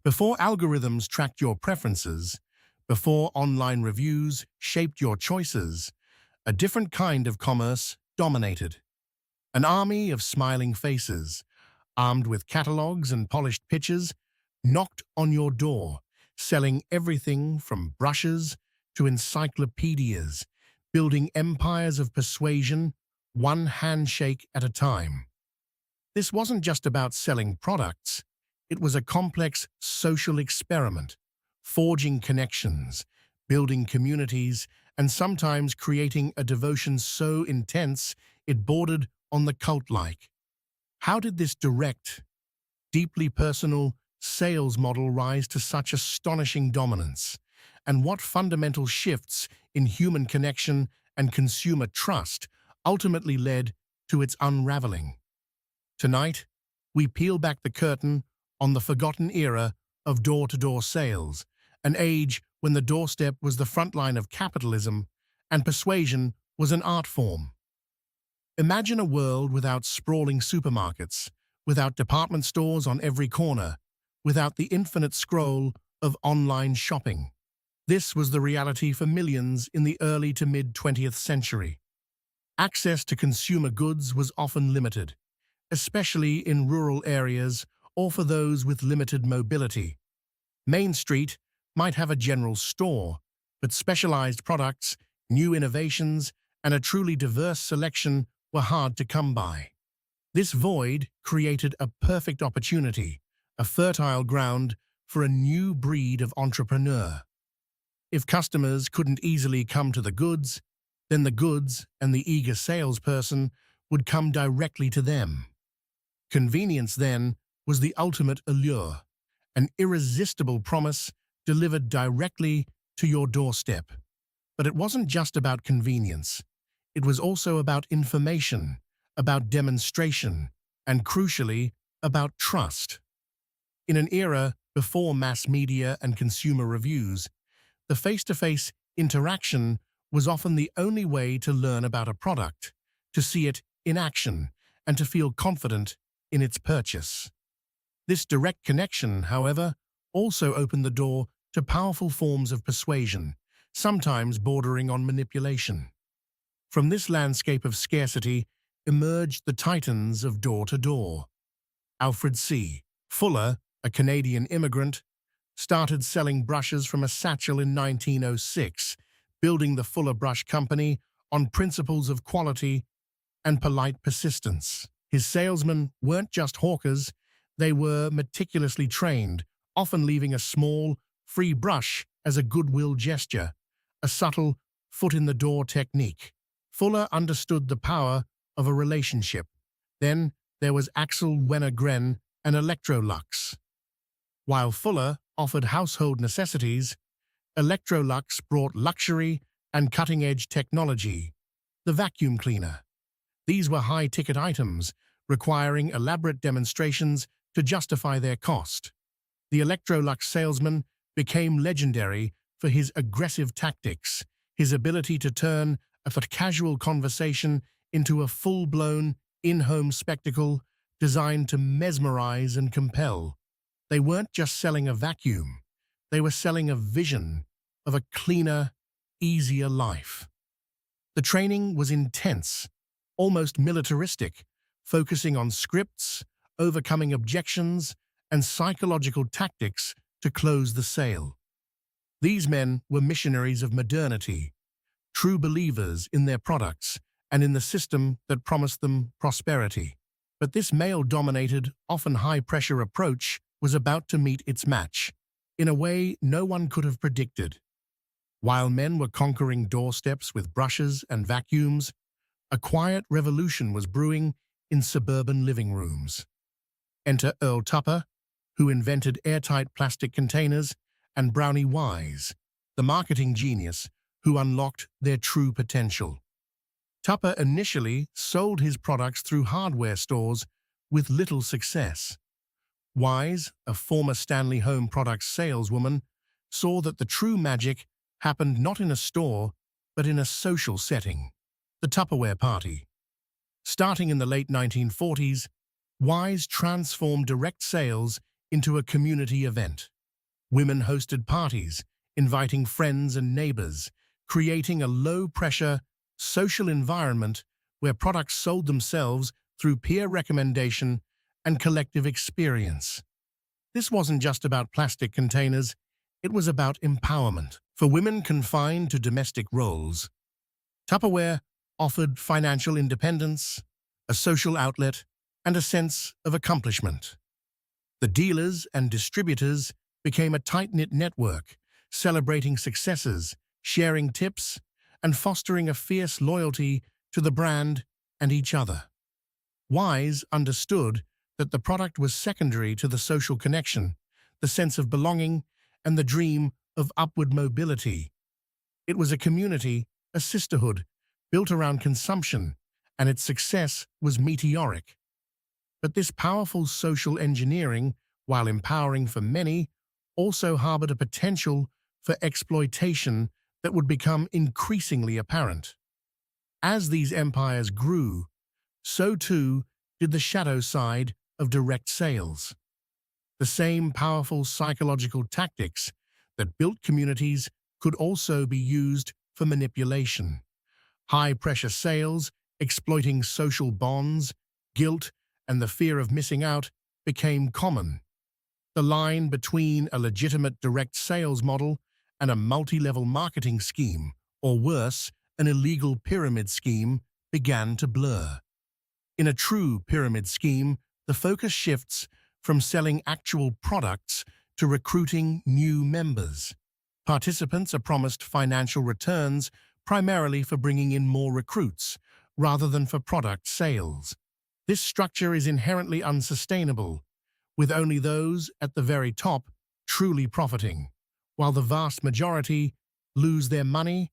Before algorithms tracked your preferences, before online reviews shaped your choices, a different kind of commerce dominated. An army of smiling faces, armed with catalogs and polished pitches, knocked on your door, selling everything from brushes to encyclopedias, building empires of persuasion, one handshake at a time. This wasn't just about selling products, it was a complex social experiment, forging connections, building communities, and sometimes creating a devotion so intense it bordered on the cult-like. How did this direct, deeply personal sales model rise to such astonishing dominance? And what fundamental shifts in human connection and consumer trust ultimately led to its unraveling? Tonight, we peel back the curtain on the forgotten era of door-to-door sales, an age when the doorstep was the front line of capitalism and persuasion was an art form. Imagine a world without sprawling supermarkets, without department stores on every corner, without the infinite scroll of online shopping. This was the reality for millions in the early to mid-20th century. Access to consumer goods was often limited, especially in rural areas or for those with limited mobility. Main Street might have a general store, but specialized products, new innovations, and a truly diverse selection were hard to come by. This void created a perfect opportunity, a fertile ground for a new breed of entrepreneur. If customers couldn't easily come to the goods, then the goods and the eager salesperson would come directly to them. Convenience, then, was the ultimate allure, an irresistible promise delivered directly to your doorstep. But it wasn't just about convenience. It was also about information, about demonstration, and crucially, about trust. In an era before mass media and consumer reviews, the face-to-face interaction was often the only way to learn about a product, to see it in action, and to feel confident in its purchase. This direct connection, however, also opened the door to powerful forms of persuasion, sometimes bordering on manipulation. From this landscape of scarcity emerged the titans of door-to-door. Alfred C. Fuller, a Canadian immigrant, started selling brushes from a satchel in 1906, building the Fuller Brush Company on principles of quality and polite persistence. His salesmen weren't just hawkers, they were meticulously trained, often leaving a small, free brush as a goodwill gesture, a subtle foot-in-the-door technique. Fuller understood the power of a relationship. Then there was Axel Wenner-Gren and Electrolux. While Fuller offered household necessities, Electrolux brought luxury and cutting-edge technology, the vacuum cleaner. These were high-ticket items, requiring elaborate demonstrations to justify their cost. The Electrolux salesman became legendary for his aggressive tactics, his ability to turn a casual conversation into a full-blown, in-home spectacle designed to mesmerize and compel. They weren't just selling a vacuum, they were selling a vision of a cleaner, easier life. The training was intense, almost militaristic, focusing on scripts, overcoming objections, and psychological tactics to close the sale. These men were missionaries of modernity, true believers in their products and in the system that promised them prosperity. But this male-dominated, often high-pressure approach was about to meet its match, in a way no one could have predicted. While men were conquering doorsteps with brushes and vacuums, a quiet revolution was brewing in suburban living rooms. Enter Earl Tupper, who invented airtight plastic containers, and Brownie Wise, the marketing genius who unlocked their true potential. Tupper initially sold his products through hardware stores with little success. Wise, a former Stanley Home Products saleswoman, saw that the true magic happened not in a store, but in a social setting, the Tupperware party. Starting in the late 1940s, Wise transformed direct sales into a community event. Women hosted parties, inviting friends and neighbors, creating a low-pressure, social environment where products sold themselves through peer recommendation and collective experience. This wasn't just about plastic containers, it was about empowerment. For women confined to domestic roles, Tupperware offered financial independence, a social outlet, and a sense of accomplishment. The dealers and distributors became a tight-knit network, celebrating successes, sharing tips, and fostering a fierce loyalty to the brand and each other. Wise understood that the product was secondary to the social connection, the sense of belonging, and the dream of upward mobility. It was a community, a sisterhood, built around consumption, and its success was meteoric. But this powerful social engineering, while empowering for many, also harbored a potential for exploitation that would become increasingly apparent. As these empires grew, so too did the shadow side of direct sales. The same powerful psychological tactics that built communities could also be used for manipulation. High-pressure sales, exploiting social bonds, guilt, and the fear of missing out became common. The line between a legitimate direct sales model and a multi-level marketing scheme, or worse, an illegal pyramid scheme, began to blur. In a true pyramid scheme, the focus shifts from selling actual products to recruiting new members. Participants are promised financial returns primarily for bringing in more recruits, rather than for product sales. This structure is inherently unsustainable, with only those at the very top truly profiting, while the vast majority lose their money,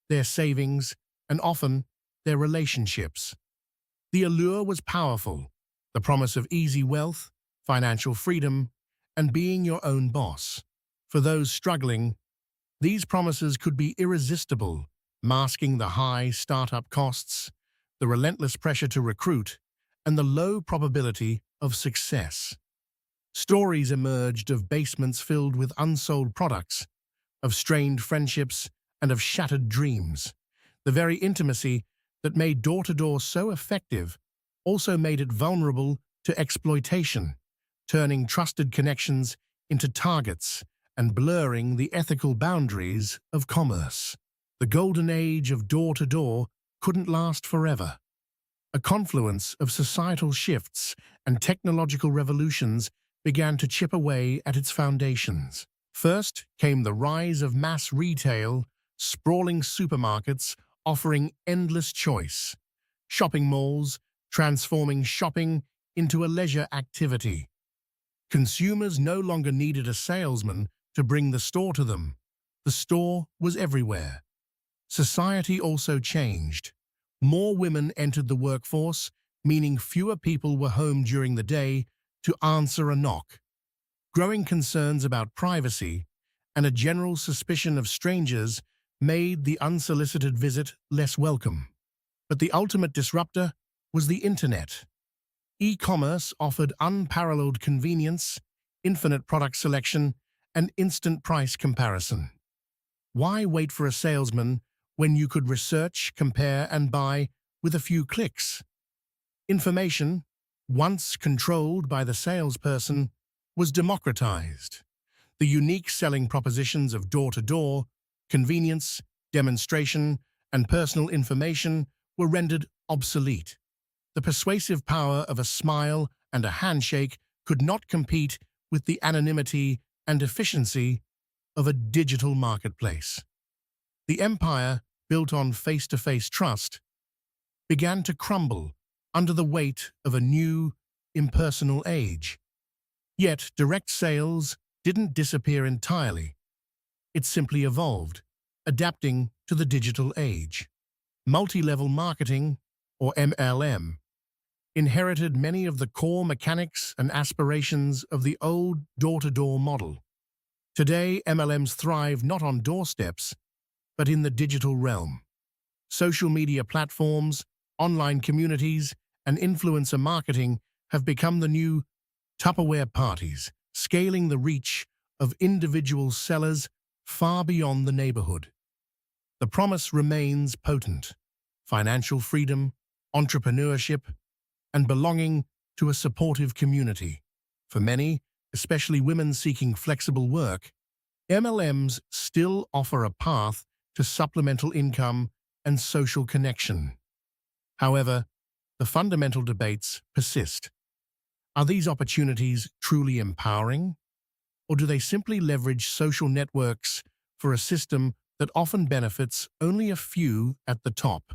their savings, and often their relationships. The allure was powerful, the promise of easy wealth, financial freedom, and being your own boss. For those struggling, these promises could be irresistible, masking the high startup costs, the relentless pressure to recruit, and the low probability of success. Stories emerged of basements filled with unsold products, of strained friendships, and of shattered dreams. The very intimacy that made door-to-door so effective also made it vulnerable to exploitation, turning trusted connections into targets and blurring the ethical boundaries of commerce. The golden age of door-to-door couldn't last forever. A confluence of societal shifts and technological revolutions began to chip away at its foundations. First came the rise of mass retail, sprawling supermarkets offering endless choice, shopping malls transforming shopping into a leisure activity. Consumers no longer needed a salesman to bring the store to them. The store was everywhere. Society also changed. More women entered the workforce, meaning fewer people were home during the day to answer a knock. Growing concerns about privacy and a general suspicion of strangers made the unsolicited visit less welcome. But the ultimate disruptor was the internet. E-commerce offered unparalleled convenience, infinite product selection, and instant price comparison. Why wait for a salesman when you could research, compare, and buy with a few clicks? Information, once controlled by the salesperson, was democratized. The unique selling propositions of door-to-door, convenience, demonstration, and personal information were rendered obsolete. The persuasive power of a smile and a handshake could not compete with the anonymity and efficiency of a digital marketplace. The empire, built on face-to-face trust, began to crumble under the weight of a new, impersonal age. Yet direct sales didn't disappear entirely. It simply evolved, adapting to the digital age. Multi-level marketing, or MLM, inherited many of the core mechanics and aspirations of the old door-to-door model. Today, MLMs thrive not on doorsteps, but in the digital realm. Social media platforms, online communities, and influencer marketing have become the new Tupperware parties, scaling the reach of individual sellers far beyond the neighborhood. The promise remains potent: financial freedom, entrepreneurship, and belonging to a supportive community. For many, especially women seeking flexible work, MLMs still offer a path to supplemental income and social connection. However, the fundamental debates persist. Are these opportunities truly empowering, or do they simply leverage social networks for a system that often benefits only a few at the top?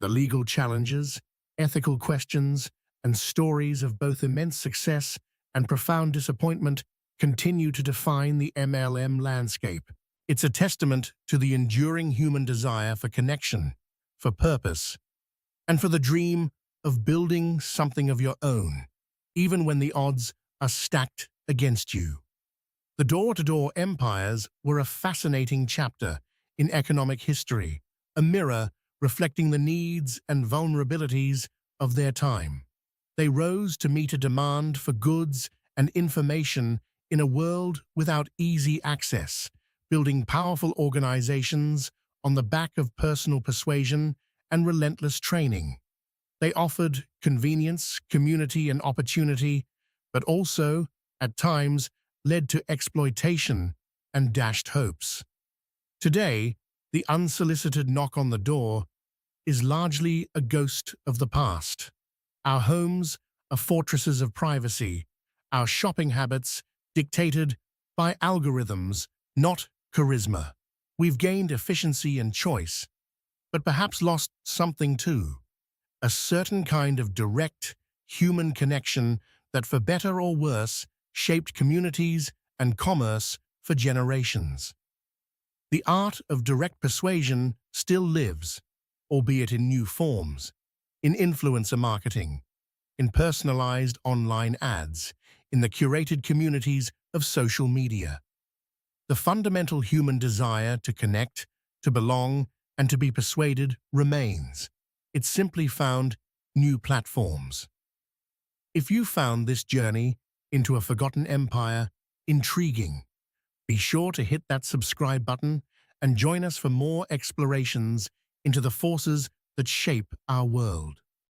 The legal challenges, ethical questions, and stories of both immense success and profound disappointment continue to define the MLM landscape. It's a testament to the enduring human desire for connection, for purpose, and for the dream of building something of your own, even when the odds are stacked against you. The door-to-door empires were a fascinating chapter in economic history, a mirror reflecting the needs and vulnerabilities of their time. They rose to meet a demand for goods and information in a world without easy access, building powerful organizations on the back of personal persuasion and relentless training. They offered convenience, community, and opportunity, but also, at times, led to exploitation and dashed hopes. Today, the unsolicited knock on the door is largely a ghost of the past. Our homes are fortresses of privacy, our shopping habits dictated by algorithms, not charisma. We've gained efficiency and choice, but perhaps lost something too: a certain kind of direct, human connection that, for better or worse, shaped communities and commerce for generations. The art of direct persuasion still lives, albeit in new forms, in influencer marketing, in personalized online ads, in the curated communities of social media. The fundamental human desire to connect, to belong, and to be persuaded remains. It's simply found new platforms. If you found this journey into a forgotten empire intriguing, be sure to hit that subscribe button and join us for more explorations into the forces that shape our world.